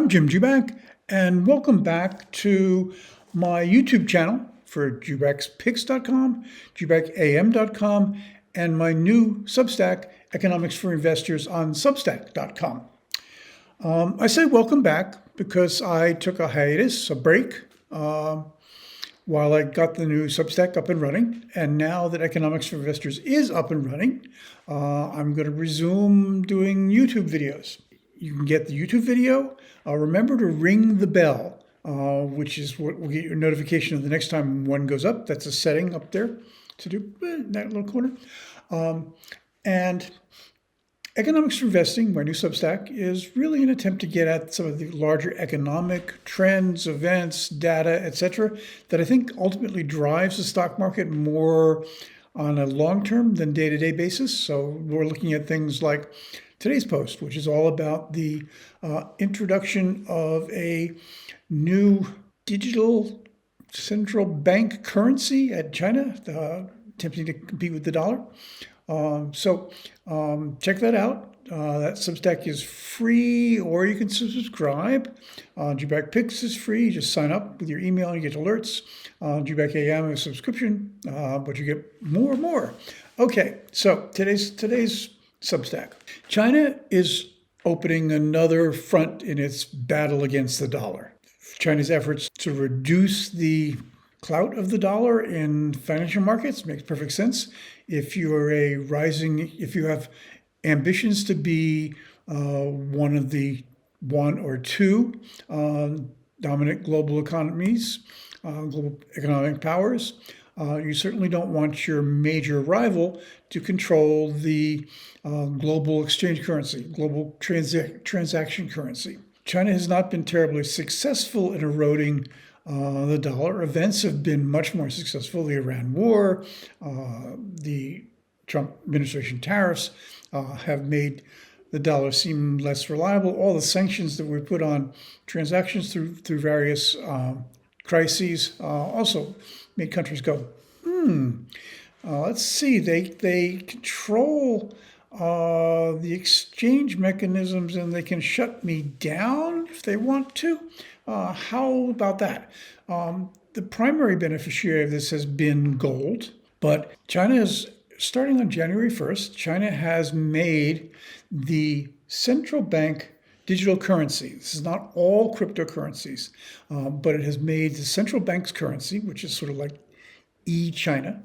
I'm Jim Jubak, and welcome back to my YouTube channel for Jubak'sPicks.com, JubakAM.com, and my new Substack, Economics for Investors on Substack.com. I say welcome back because I took a hiatus, a break, while I got the new Substack up and running. And now that Economics for Investors is up and running, I'm going to resume doing YouTube videos. You can get the YouTube video. Remember to ring the bell, which is what will get your notification of the next time one goes up. That's a setting up there to do in that little corner. And Economics for Investing, my new Substack, is really an attempt to get at some of the larger economic trends, events, data, etc., that I think ultimately drives the stock market more on a long-term than day-to-day basis. So we're looking at things like today's post, which is all about the introduction of a new digital central bank currency at China, attempting to compete with the dollar. So check that out. That Substack is free, or you can subscribe. Jubak Picks is free. Just sign up with your email and you get alerts. Jubak AM is a subscription, but you get more and more. Okay, so today's Substack. China is opening another front in its battle against the dollar. China's efforts to reduce the clout of the dollar in financial markets makes perfect sense. If you have ambitions to be one of the one or two dominant global economies, global economic powers, you certainly don't want your major rival to control the global exchange currency, global transaction currency. China has not been terribly successful in eroding the dollar. Events have been much more successful. The Iran war, the Trump administration tariffs have made the dollar seem less reliable. All the sanctions that we put on transactions through various crises also made countries go, let's see, they control the exchange mechanisms and they can shut me down if they want to. How about that? The primary beneficiary of this has been gold, but China is, starting on January 1st, China has made the central bank digital currency. This is not all cryptocurrencies, but it has made the central bank's currency, which is sort of like e-China,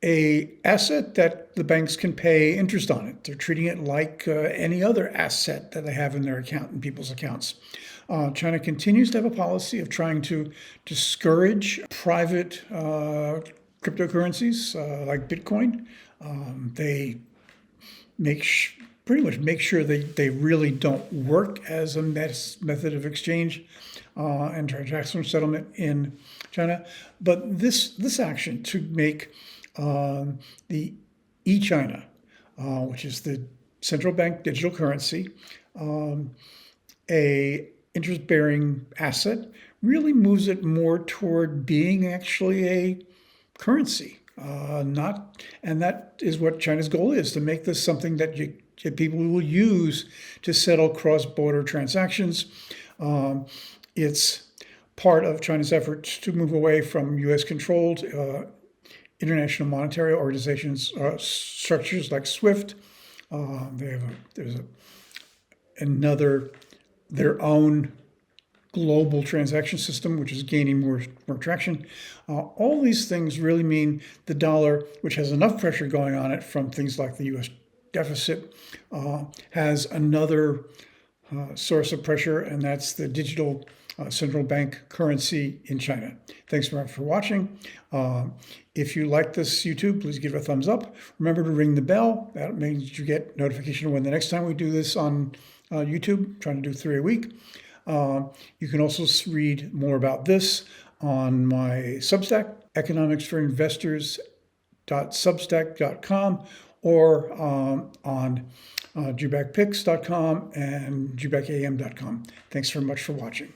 a asset that the banks can pay interest on it. They're treating it like any other asset that they have in their account, in people's accounts. China continues to have a policy of trying to discourage private cryptocurrencies like Bitcoin. They pretty much make sure they really don't work as a method of exchange and transaction settlement in China. But this action to make the e-China, which is the central bank digital currency, a interest-bearing asset, really moves it more toward being actually a currency. And that is what China's goal is, to make this something that people will use to settle cross-border transactions. It's part of China's efforts to move away from U.S.-controlled international monetary organizations, structures like SWIFT. There's their own global transaction system, which is gaining more traction. All these things really mean the dollar, which has enough pressure going on it from things like the U.S. deficit, has another source of pressure, and that's the digital central bank currency in China. Thanks very much for watching. If you like this YouTube, please give it a thumbs up. Remember to ring the bell. That means you get notification when the next time we do this on YouTube, trying to do 3 a week. You can also read more about this on my Substack, economicsforinvestors.substack.com, or on JubakPicks.com and JubakAM.com. Thanks very much for watching.